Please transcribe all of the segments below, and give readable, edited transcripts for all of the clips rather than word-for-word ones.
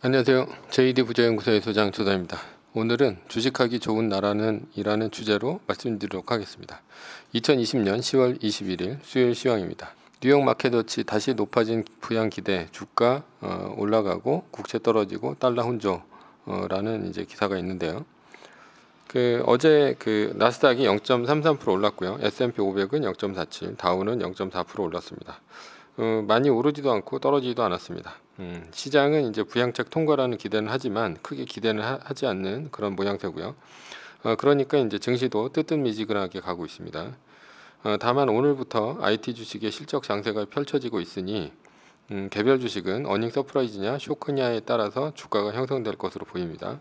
안녕하세요. JD 부자연구소의 소장 조담입니다. 오늘은 주식하기 좋은 나라는 이라는 주제로 말씀드리도록 하겠습니다. 2020년 10월 21일 수요일 시황입니다. 뉴욕 마켓워치 다시 높아진 부양 기대, 주가 올라가고 국채 떨어지고 달러 혼조라는 이제 기사가 있는데요. 어제 나스닥이 0.33% 올랐고요. S&P 500은 0.47, 다우는 0.4% 올랐습니다. 많이 오르지도 않고 떨어지지도 않았습니다. 시장은 이제 부양책 통과라는 기대는 하지만 크게 기대는 하지 않는 그런 모양새고요. 그러니까 이제 증시도 뜨뜻미지근하게 가고 있습니다. 다만 오늘부터 IT 주식의 실적 장세가 펼쳐지고 있으니 개별 주식은 어닝 서프라이즈냐 쇼크냐에 따라서 주가가 형성될 것으로 보입니다.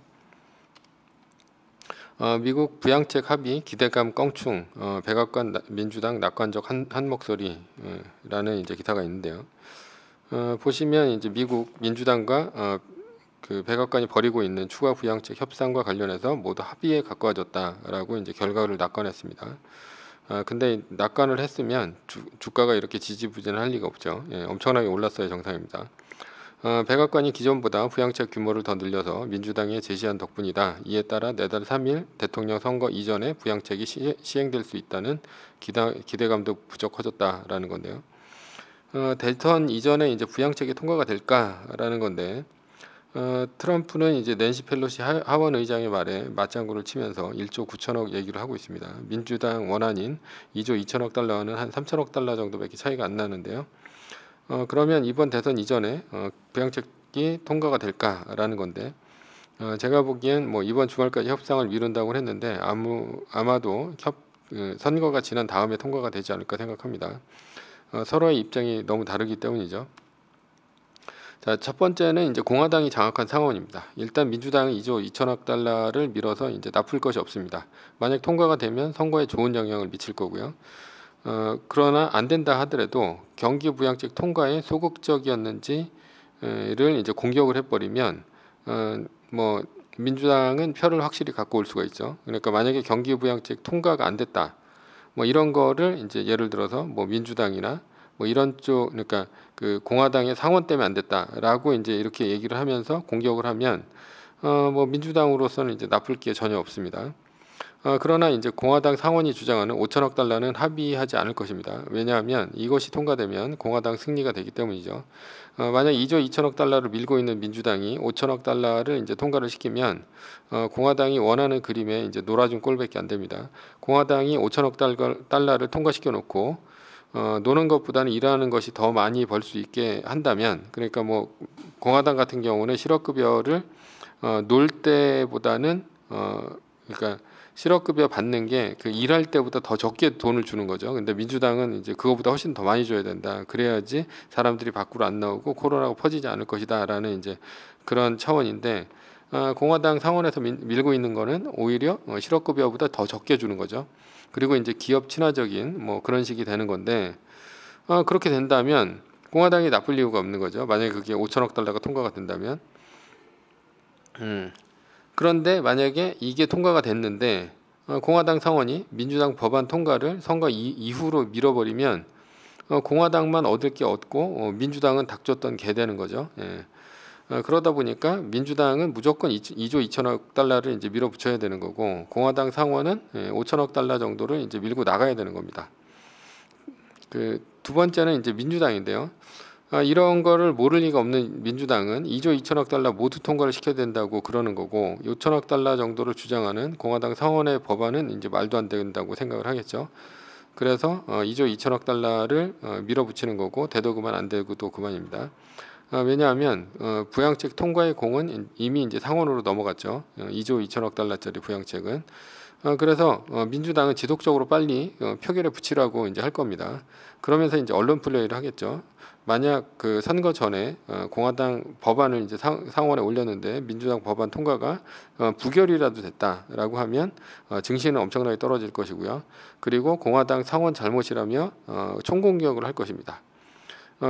미국 부양책 합의 기대감 껑충, 백악관 민주당 낙관적 한 목소리라는 이제 기사가 있는데요. 보시면 이제 미국 민주당과 백악관이 벌이고 있는 추가 부양책 협상과 관련해서 모두 합의에 가까워졌다라고 이제 결과를 낙관했습니다. 근데 낙관을 했으면 주가가 이렇게 지지부진할 리가 없죠. 예, 엄청나게 올랐어야 정상입니다. 백악관이 기존보다 부양책 규모를 더 늘려서 민주당에 제시한 덕분이다. 이에 따라 내달 3일 대통령 선거 이전에 부양책이 시행될 수 있다는 기대감도 부쩍 커졌다라는 건데요. 대선 이전에 이제 부양책이 통과가 될까라는 건데 트럼프는 이제 낸시 펠로시 하원 의장의 말에 맞장구를 치면서 1조 9천억 얘기를 하고 있습니다. 민주당 원안인 2조 2천억 달러는 한 3천억 달러 정도밖에 차이가 안 나는데요. 그러면 이번 대선 이전에 부양책이 통과가 될까라는 건데 제가 보기엔 뭐 이번 주말까지 협상을 미룬다고 했는데 아마도 선거가 지난 다음에 통과가 되지 않을까 생각합니다. 서로의 입장이 너무 다르기 때문이죠. 자, 첫 번째는 이제 공화당이 장악한 상황입니다. 일단 민주당은 2조 2천억 달러를 밀어서 이제 납부할 것이 없습니다. 만약 통과가 되면 선거에 좋은 영향을 미칠 거고요. 그러나 안 된다 하더라도 경기 부양책 통과에 소극적이었는지를 이제 공격을 해버리면 뭐 민주당은 표를 확실히 갖고 올 수가 있죠. 그러니까 만약에 경기 부양책 통과가 안 됐다, 뭐 이런 거를 이제 예를 들어서 뭐 민주당이나 뭐 이런 쪽, 그러니까 공화당의 상원 때문에 안 됐다라고 이제 이렇게 얘기를 하면서 공격을 하면 뭐 민주당으로서는 이제 나쁠 게 전혀 없습니다. 그러나 이제 공화당 상원이 주장하는 5천억 달러는 합의하지 않을 것입니다. 왜냐하면 이것이 통과되면 공화당 승리가 되기 때문이죠. 만약 2조 2천억 달러를 밀고 있는 민주당이 5천억 달러를 이제 통과를 시키면 공화당이 원하는 그림에 이제 놀아준 꼴밖에 안 됩니다. 공화당이 5천억 달러를 통과시켜 놓고 노는 것보다는 일하는 것이 더 많이 벌 수 있게 한다면, 그러니까 뭐 공화당 같은 경우는 실업급여를 놀 때보다는 그러니까 실업급여 받는 게 일할 때보다 더 적게 돈을 주는 거죠. 근데 민주당은 이제 그거보다 훨씬 더 많이 줘야 된다. 그래야지 사람들이 밖으로 안 나오고 코로나가 퍼지지 않을 것이다라는 이제 그런 차원인데 공화당 상원에서 밀고 있는 거는 오히려 실업급여보다 더 적게 주는 거죠. 그리고 이제 기업 친화적인 뭐 그런 식이 되는 건데 그렇게 된다면 공화당이 나쁠 이유가 없는 거죠. 만약에 그게 5천억 달러가 통과가 된다면. 그런데 만약에 이게 통과가 됐는데 공화당 상원이 민주당 법안 통과를 선거 이후로 밀어버리면 공화당만 얻을 게 없고 민주당은 닥쳤던 개 되는 거죠. 예. 그러다 보니까 민주당은 무조건 2조 2천억 달러를 이제 밀어붙여야 되는 거고 공화당 상원은 5천억 달러 정도를 이제 밀고 나가야 되는 겁니다. 두 번째는 이제 민주당인데요. 이런 거를 모를 리가 없는 민주당은 2조 2천억 달러 모두 통과를 시켜야 된다고 그러는 거고 6천억 달러 정도를 주장하는 공화당 상원의 법안은 이제 말도 안 된다고 생각을 하겠죠. 그래서 2조 2천억 달러를 밀어붙이는 거고 돼도 그만 안 되고도 그만입니다. 왜냐하면 부양책 통과의 공은 이미 이제 상원으로 넘어갔죠. 2조 2천억 달러짜리 부양책은. 그래서 민주당은 지속적으로 빨리 표결에 붙이라고 이제 할 겁니다. 그러면서 이제 언론 플레이를 하겠죠. 만약 선거 전에 공화당 법안을 이제 상원에 올렸는데 민주당 법안 통과가 부결이라도 됐다라고 하면 증시는 엄청나게 떨어질 것이고요. 그리고 공화당 상원 잘못이라며 총공격을 할 것입니다.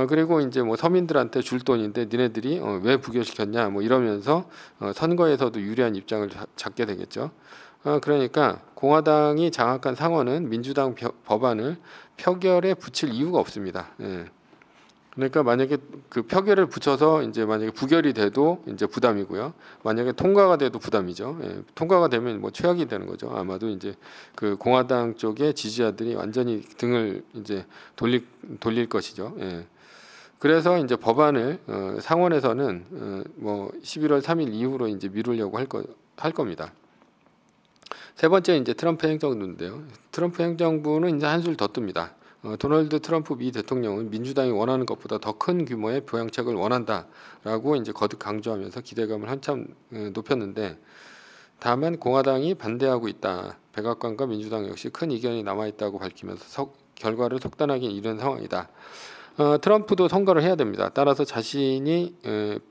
그리고 이제 뭐 서민들한테 줄 돈인데 니네들이 왜 부결시켰냐 뭐 이러면서 선거에서도 유리한 입장을 잡게 되겠죠. 그러니까 공화당이 장악한 상원은 민주당 법안을 표결에 붙일 이유가 없습니다. 예. 그러니까 만약에 그 표결을 붙여서 이제 만약에 부결이 돼도 이제 부담이고요. 만약에 통과가 돼도 부담이죠. 예, 통과가 되면 뭐 최악이 되는 거죠. 아마도 이제 그 공화당 쪽의 지지자들이 완전히 등을 이제 돌릴 것이죠. 예. 그래서 이제 법안을 상원에서는 뭐 11월 3일 이후로 이제 미루려고 할 겁니다. 세 번째 이제 트럼프 행정부인데요. 트럼프 행정부는 이제 한술 더 뜹니다. 도널드 트럼프 미 대통령은 민주당이 원하는 것보다 더 큰 규모의 보양책을 원한다라고 이제 거듭 강조하면서 기대감을 한참 높였는데, 다만 공화당이 반대하고 있다. 백악관과 민주당 역시 큰 이견이 남아 있다고 밝히면서 결과를 속단하게 이른 상황이다. 트럼프도 선거를 해야 됩니다. 따라서 자신이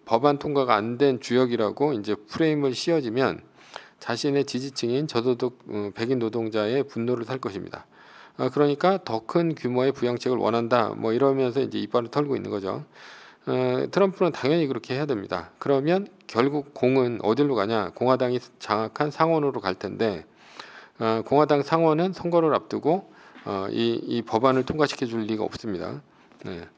법안 통과가 안 된 주역이라고 이제 프레임을 씌워지면 자신의 지지층인 저소득 백인 노동자의 분노를 살 것입니다. 그러니까 더 큰 규모의 부양책을 원한다. 뭐 이러면서 이제 이빨을 털고 있는 거죠. 트럼프는 당연히 그렇게 해야 됩니다. 그러면 결국 공은 어디로 가냐? 공화당이 장악한 상원으로 갈 텐데, 공화당 상원은 선거를 앞두고 이 법안을 통과시켜 줄 리가 없습니다. 네.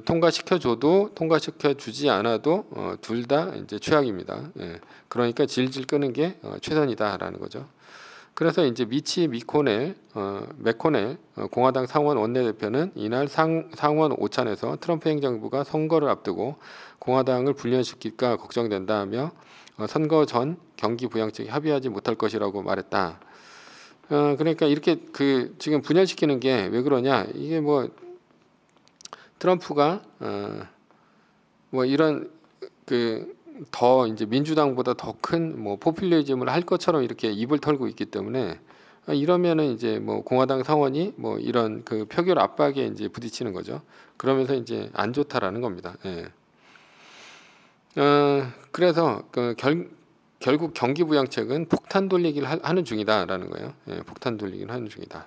통과시켜줘도 통과시켜주지 않아도 둘 다 이제 최악입니다. 예. 그러니까 질질 끄는 게 최선이다라는 거죠. 그래서 이제 맥코넬 공화당 상원 원내대표는 이날 상원 오찬에서 트럼프 행정부가 선거를 앞두고 공화당을 분열시킬까 걱정된다며 선거 전 경기 부양책에 합의하지 못할 것이라고 말했다. 그러니까 이렇게 그 지금 분열시키는 게 왜 그러냐? 이게 뭐 트럼프가 뭐 이런 그 더 이제 민주당보다 더 큰 뭐 포퓰리즘을 할 것처럼 이렇게 입을 털고 있기 때문에, 이러면은 이제 뭐 공화당 상원이 뭐 이런 그 표결 압박에 이제 부딪히는 거죠. 그러면서 이제 안 좋다라는 겁니다. 예. 그래서 결국 경기 부양책은 폭탄 돌리기를 하는 중이다라는 거예요. 예, 폭탄 돌리기를 하는 중이다.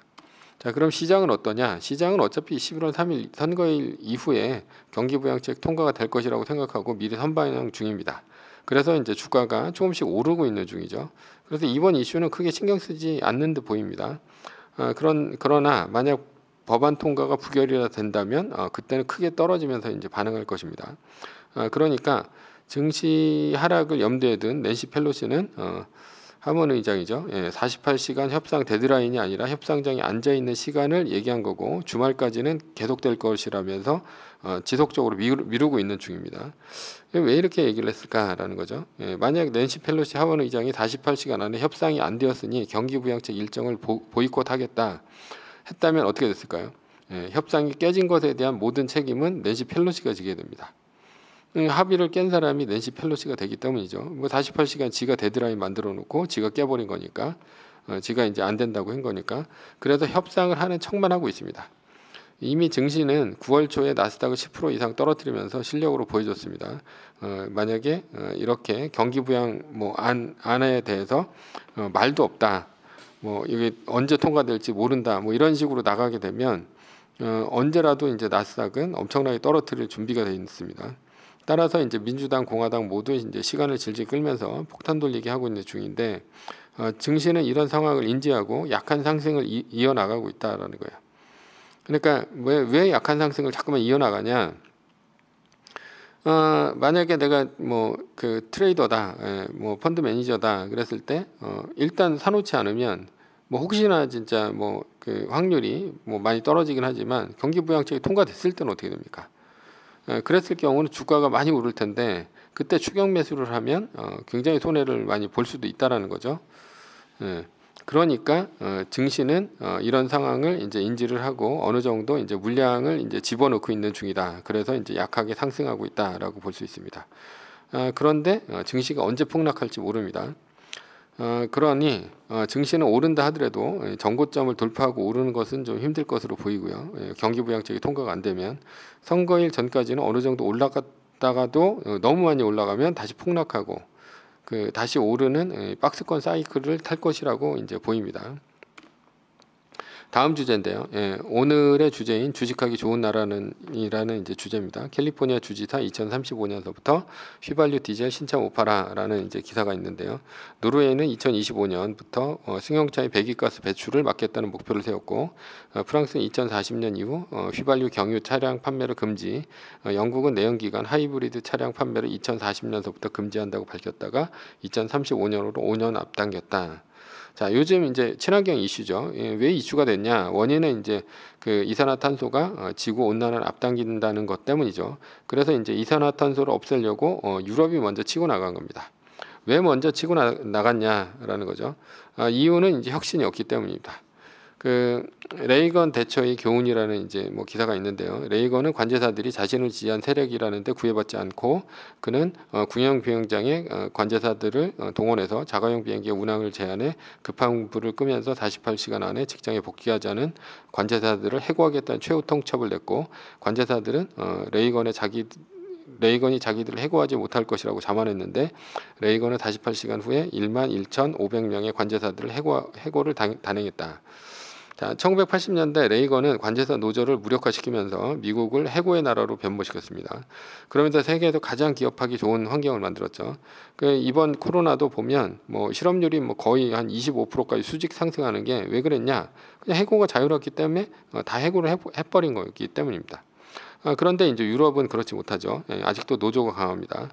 자, 그럼 시장은 어떠냐? 시장은 어차피 11월 3일 선거일 이후에 경기부양책 통과가 될 것이라고 생각하고 미리 선반영 중입니다. 그래서 이제 주가가 조금씩 오르고 있는 중이죠. 그래서 이번 이슈는 크게 신경 쓰지 않는 듯 보입니다. 그러나 만약 법안 통과가 부결이 된다면 그때는 크게 떨어지면서 이제 반응할 것입니다. 그러니까 증시 하락을 염두에 둔 낸시 펠로시는 하원 의장이죠. 48시간 협상 데드라인이 아니라 협상장에 앉아 있는 시간을 얘기한 거고, 주말까지는 계속될 것이라면서 지속적으로 미루고 있는 중입니다. 왜 이렇게 얘기를 했을까라는 거죠. 만약 낸시 펠로시 하원 의장이 48시간 안에 협상이 안 되었으니 경기부양책 일정을 보이콧하겠다 했다면 어떻게 됐을까요? 협상이 깨진 것에 대한 모든 책임은 낸시 펠로시가 지게 됩니다. 합의를 깬 사람이 낸시 펠로시가 되기 때문이죠. 뭐 48시간 지가 데드라인 만들어 놓고 지가 깨버린 거니까, 지가 이제 안 된다고 한 거니까. 그래서 협상을 하는 척만 하고 있습니다. 이미 증시는 9월 초에 나스닥을 10% 이상 떨어뜨리면서 실력으로 보여줬습니다. 만약에 이렇게 경기 부양 뭐 안에 대해서 말도 없다, 뭐 이게 언제 통과될지 모른다, 뭐 이런 식으로 나가게 되면 언제라도 이제 나스닥은 엄청나게 떨어뜨릴 준비가 되어 있습니다. 따라서 이제 민주당, 공화당 모두 이제 시간을 질질 끌면서 폭탄 돌리기 하고 있는 중인데, 증시는 이런 상황을 인지하고 약한 상승을 이어나가고 있다라는 거예요. 그러니까 왜 약한 상승을 자꾸만 이어나가냐? 만약에 내가 뭐 그 트레이더다, 뭐 펀드 매니저다 그랬을 때 일단 사놓지 않으면 뭐 혹시나 진짜 뭐 그 확률이 뭐 많이 떨어지긴 하지만 경기 부양책이 통과됐을 때는 어떻게 됩니까? 그랬을 경우는 주가가 많이 오를 텐데, 그때 추격 매수를 하면 굉장히 손해를 많이 볼 수도 있다라는 거죠. 그러니까 증시는 이런 상황을 이제 인지를 하고 어느 정도 이제 물량을 이제 집어넣고 있는 중이다. 그래서 이제 약하게 상승하고 있다라고 볼 수 있습니다. 그런데 증시가 언제 폭락할지 모릅니다. 그러니 증시는 오른다 하더라도 전고점을 돌파하고 오르는 것은 좀 힘들 것으로 보이고요. 경기부양책이 통과가 안 되면 선거일 전까지는 어느 정도 올라갔다가도 너무 많이 올라가면 다시 폭락하고 다시 오르는 박스권 사이클을 탈 것이라고 이제 보입니다. 다음 주제인데요. 예, 오늘의 주제인 주식하기 좋은 나라는 이라는 이제 주제입니다. 캘리포니아 주지사 2035년서부터 휘발유 디젤 신차 못 팔아라는 이제 기사가 있는데요. 노르웨이는 2025년부터 승용차의 배기가스 배출을 막겠다는 목표를 세웠고, 프랑스는 2040년 이후 휘발유 경유 차량 판매를 금지, 영국은 내연기관 하이브리드 차량 판매를 2040년서부터 금지한다고 밝혔다가 2035년으로 5년 앞당겼다. 자, 요즘 이제 친환경 이슈죠. 왜 이슈가 됐냐? 원인은 이제 그 이산화탄소가 지구 온난화를 앞당긴다는 것 때문이죠. 그래서 이제 이산화탄소를 없애려고 유럽이 먼저 치고 나간 겁니다. 왜 먼저 치고 나갔냐라는 거죠. 이유는 이제 혁신이 없기 때문입니다. 그 레이건 대처의 교훈이라는 이제 뭐 기사가 있는데요. 레이건은 관제사들이 자신을 지지한 세력이라는데 구애받지 않고, 그는 군용 비행장에 관제사들을 동원해서 자가용 비행기의 운항을 제한해 급한 불을 끄면서 48시간 안에 직장에 복귀하자는 관제사들을 해고하겠다는 최후 통첩을 냈고, 관제사들은 레이건이 자기들을 해고하지 못할 것이라고 자만했는데, 레이건은 48시간 후에 11,500명의 관제사들을 해고를 단행했다. 자, 1980년대 레이건은 관제사 노조를 무력화시키면서 미국을 해고의 나라로 변모시켰습니다. 그러면서 세계에서 가장 기업하기 좋은 환경을 만들었죠. 이번 코로나도 보면 뭐 실업률이 뭐 거의 한 25%까지 수직 상승하는 게 왜 그랬냐? 그냥 해고가 자유롭기 때문에 다 해고를 해버린 거였기 때문입니다. 그런데 이제 유럽은 그렇지 못하죠. 아직도 노조가 강합니다.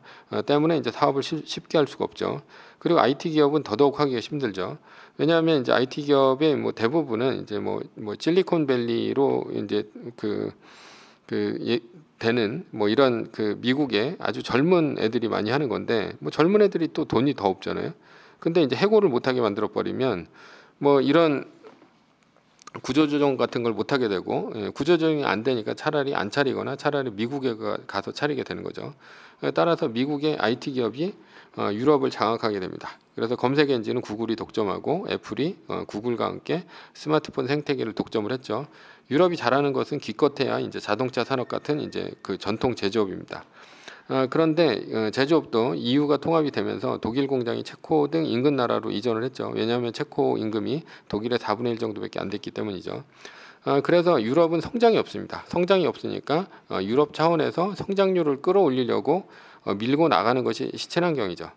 때문에 이제 사업을 쉽게 할 수가 없죠. 그리고 IT 기업은 더더욱 하기가 힘들죠. 왜냐하면 이제 IT 기업의 뭐 대부분은 이제 뭐 실리콘밸리로 이제 되는 뭐 이런 그 미국의 아주 젊은 애들이 많이 하는 건데, 뭐 젊은 애들이 또 돈이 더 없잖아요. 근데 이제 해고를 못하게 만들어 버리면 뭐 이런 구조조정 같은 걸 못하게 되고, 구조조정이 안 되니까 차라리 안 차리거나 차라리 미국에 가서 차리게 되는 거죠. 따라서 미국의 IT 기업이 유럽을 장악하게 됩니다. 그래서 검색 엔진은 구글이 독점하고 애플이 구글과 함께 스마트폰 생태계를 독점을 했죠. 유럽이 잘하는 것은 기껏해야 이제 자동차 산업 같은 이제 그 전통 제조업입니다. 그런데 제조업도 EU가 통합이 되면서 독일 공장이 체코 등 인근 나라로 이전을 했죠. 왜냐하면 체코 임금이 독일의 4분의 1 정도밖에 안 됐기 때문이죠. 그래서 유럽은 성장이 없습니다. 성장이 없으니까 유럽 차원에서 성장률을 끌어올리려고 밀고 나가는 것이 친환경이죠.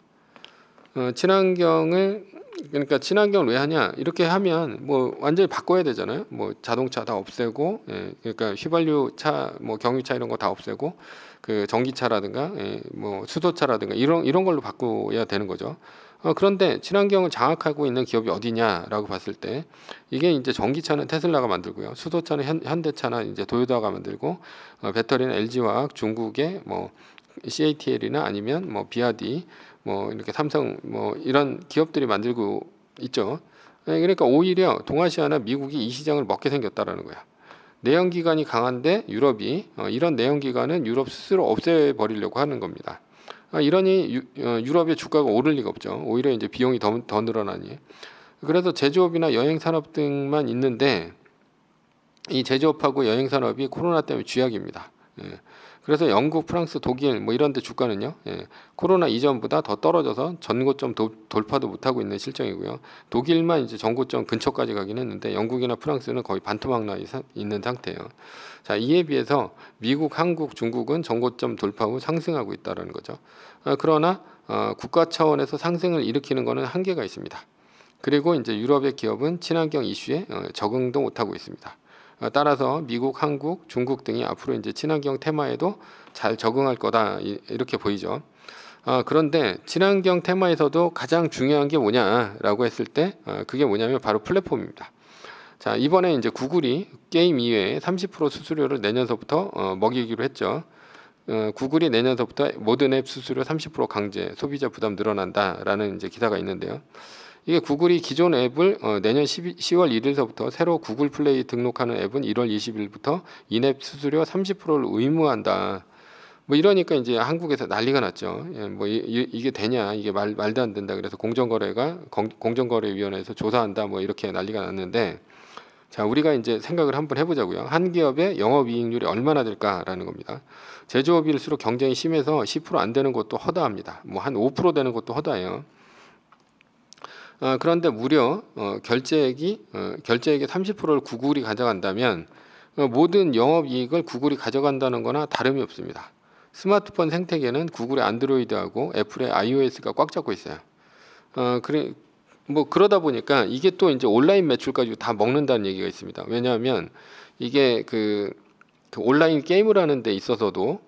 그러니까 친환경을 왜 하냐? 이렇게 하면 뭐 완전히 바꿔야 되잖아요. 뭐 자동차 다 없애고, 그러니까 휘발유 차, 뭐 경유차 이런 거 다 없애고, 그 전기차라든가, 뭐 수소차라든가 이런 걸로 바꿔야 되는 거죠. 그런데 친환경을 장악하고 있는 기업이 어디냐라고 봤을 때, 이게 이제 전기차는 테슬라가 만들고요, 수소차는 현대차나 이제 도요타가 만들고, 배터리는 LG화학, 중국의 뭐 CATL이나 아니면 뭐 비아디, 뭐 이렇게 삼성 뭐 이런 기업들이 만들고 있죠. 그러니까 오히려 동아시아나 미국이 이 시장을 먹게 생겼다라는 거야. 내연기관이 강한데 유럽이 이런 내연기관은 유럽 스스로 없애버리려고 하는 겁니다. 이러니 유럽의 주가가 오를 리가 없죠. 오히려 이제 비용이 더 늘어나니. 그래서 제조업이나 여행산업 등만 있는데, 이 제조업하고 여행산업이 코로나 때문에 쥐약입니다. 그래서 영국, 프랑스, 독일 뭐 이런 데 주가는요, 코로나 이전보다 더 떨어져서 전고점 돌파도 못하고 있는 실정이고요. 독일만 이제 전고점 근처까지 가긴 했는데, 영국이나 프랑스는 거의 반토막 나 있는 상태예요. 자, 이에 비해서 미국, 한국, 중국은 전고점 돌파 후 상승하고 있다는 거죠. 그러나 국가 차원에서 상승을 일으키는 것은 한계가 있습니다. 그리고 이제 유럽의 기업은 친환경 이슈에 적응도 못하고 있습니다. 따라서 미국, 한국, 중국 등이 앞으로 이제 친환경 테마에도 잘 적응할 거다, 이렇게 보이죠. 그런데 친환경 테마에서도 가장 중요한 게 뭐냐라고 했을 때, 그게 뭐냐면 바로 플랫폼입니다. 자, 이번에 이제 구글이 게임 이외에 30% 수수료를 내년서부터 먹이기로 했죠. 구글이 내년서부터 모든 앱 수수료 30% 강제, 소비자 부담 늘어난다라는 이제 기사가 있는데요. 이게 구글이 기존 앱을 내년 10월 1일서부터 새로 구글 플레이 등록하는 앱은 1월 20일부터 인앱 수수료 30%를 의무한다. 뭐 이러니까 이제 한국에서 난리가 났죠. 뭐 이게 되냐? 이게 말도 안 된다. 그래서 공정거래위원회에서 조사한다. 뭐 이렇게 난리가 났는데, 자, 우리가 이제 생각을 한번 해보자고요. 한 기업의 영업이익률이 얼마나 될까라는 겁니다. 제조업일수록 경쟁이 심해서 10% 안 되는 것도 허다합니다. 뭐 한 5% 되는 것도 허다해요. 그런데 무려 결제액의 30%를 구글이 가져간다면 모든 영업이익을 구글이 가져간다는 거나 다름이 없습니다. 스마트폰 생태계는 구글의 안드로이드하고 애플의 iOS가 꽉 잡고 있어요. 그러다 보니까 이게 또 이제 온라인 매출까지 다 먹는다는 얘기가 있습니다. 왜냐하면 이게 그 온라인 게임을 하는 데 있어서도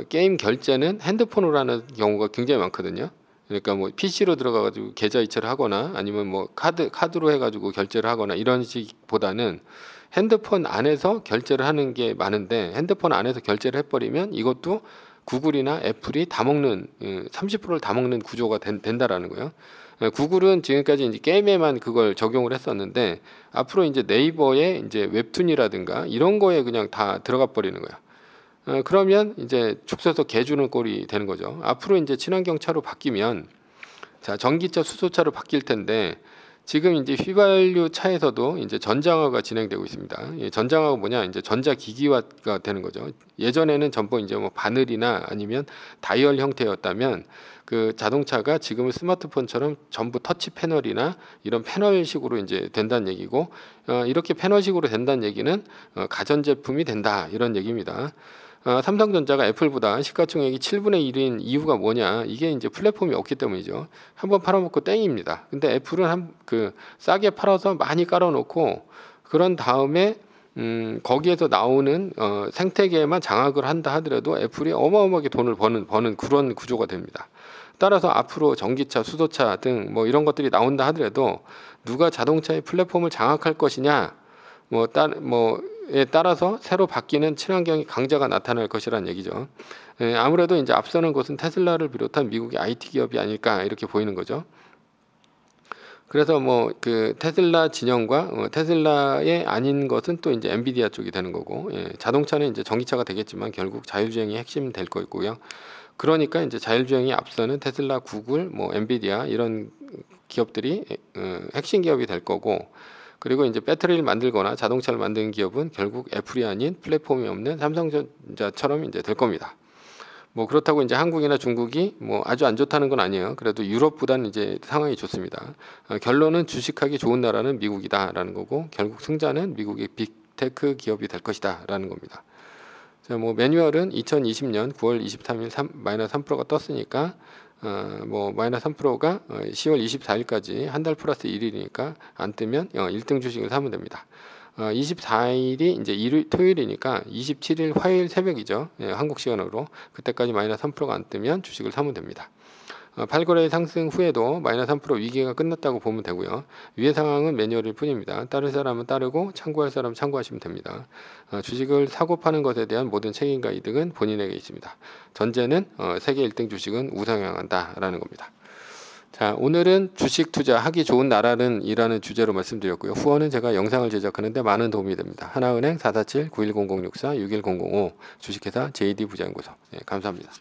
게임 결제는 핸드폰으로 하는 경우가 굉장히 많거든요. 그러니까 뭐 PC로 들어가가지고 계좌 이체를 하거나 아니면 뭐 카드로 해가지고 결제를 하거나 이런 식보다는 핸드폰 안에서 결제를 하는 게 많은데, 핸드폰 안에서 결제를 해버리면 이것도 구글이나 애플이 다 먹는 30%를 다 먹는 구조가 된다라는 거예요. 구글은 지금까지 이제 게임에만 그걸 적용을 했었는데 앞으로 이제 네이버에 이제 웹툰이라든가 이런 거에 그냥 다 들어가 버리는 거예요. 그러면 이제 축 서서 개 주는 꼴이 되는 거죠. 앞으로 이제 친환경 차로 바뀌면, 자, 전기차, 수소차로 바뀔 텐데 지금 이제 휘발유 차에서도 이제 전장화가 진행되고 있습니다. 전장화가 뭐냐? 이제 전자기기화가 되는 거죠. 예전에는 전부 이제 뭐 바늘이나 아니면 다이얼 형태였다면 그 자동차가 지금은 스마트폰처럼 전부 터치 패널이나 이런 패널식으로 이제 된다는 얘기고, 이렇게 패널식으로 된다는 얘기는 가전제품이 된다, 이런 얘기입니다. 삼성전자가 애플보다 시가총액이 7분의 1인 이유가 뭐냐? 이게 이제 플랫폼이 없기 때문이죠. 한번 팔아먹고 땡입니다. 근데 애플은 싸게 팔아서 많이 깔아놓고 그런 다음에 거기에서 나오는 생태계에만 장악을 한다 하더라도 애플이 어마어마하게 돈을 버는 그런 구조가 됩니다. 따라서 앞으로 전기차, 수소차 등 뭐 이런 것들이 나온다 하더라도 누가 자동차의 플랫폼을 장악할 것이냐, 에 따라서 새로 바뀌는 친환경의 강자가 나타날 것이라는 얘기죠. 아무래도 이제 앞서는 것은 테슬라를 비롯한 미국의 IT 기업이 아닐까, 이렇게 보이는 거죠. 그래서 뭐 그 테슬라 진영과 테슬라의 아닌 것은 또 이제 엔비디아 쪽이 되는 거고, 자동차는 이제 전기차가 되겠지만 결국 자율주행이 핵심 될 거고요. 그러니까 이제 자율주행이 앞서는 테슬라, 구글, 뭐 엔비디아 이런 기업들이 핵심 기업이 될 거고, 그리고 이제 배터리를 만들거나 자동차를 만드는 기업은 결국 애플이 아닌 플랫폼이 없는 삼성전자처럼 이제 될 겁니다. 뭐 그렇다고 이제 한국이나 중국이 뭐 아주 안 좋다는 건 아니에요. 그래도 유럽보다는 이제 상황이 좋습니다. 결론은 주식하기 좋은 나라는 미국이다라는 거고, 결국 승자는 미국의 빅테크 기업이 될 것이다라는 겁니다. 자, 뭐 매뉴얼은 2020년 9월 23일 마이너스 3%가 떴으니까 뭐 마이너스 3%가 10월 24일까지 한 달 플러스 1일이니까 안 뜨면 1등 주식을 사면 됩니다. 24일이 이제 토요일이니까 27일 화요일 새벽이죠. 한국 시간으로. 그때까지 마이너스 3%가 안 뜨면 주식을 사면 됩니다. 8거래일 상승 후에도 마이너스 3% 위기가 끝났다고 보면 되고요. 위의 상황은 매뉴얼일 뿐입니다. 따를 사람은 따르고 참고할 사람은 참고하시면 됩니다. 주식을 사고 파는 것에 대한 모든 책임과 이득은 본인에게 있습니다. 전제는 세계 1등 주식은 우상향한다라는 겁니다. 자, 오늘은 주식 투자하기 좋은 나라는 이라는 주제로 말씀드렸고요. 후원은 제가 영상을 제작하는데 많은 도움이 됩니다. 하나은행 447-910064-61005 주식회사 JD부자연구소. 감사합니다.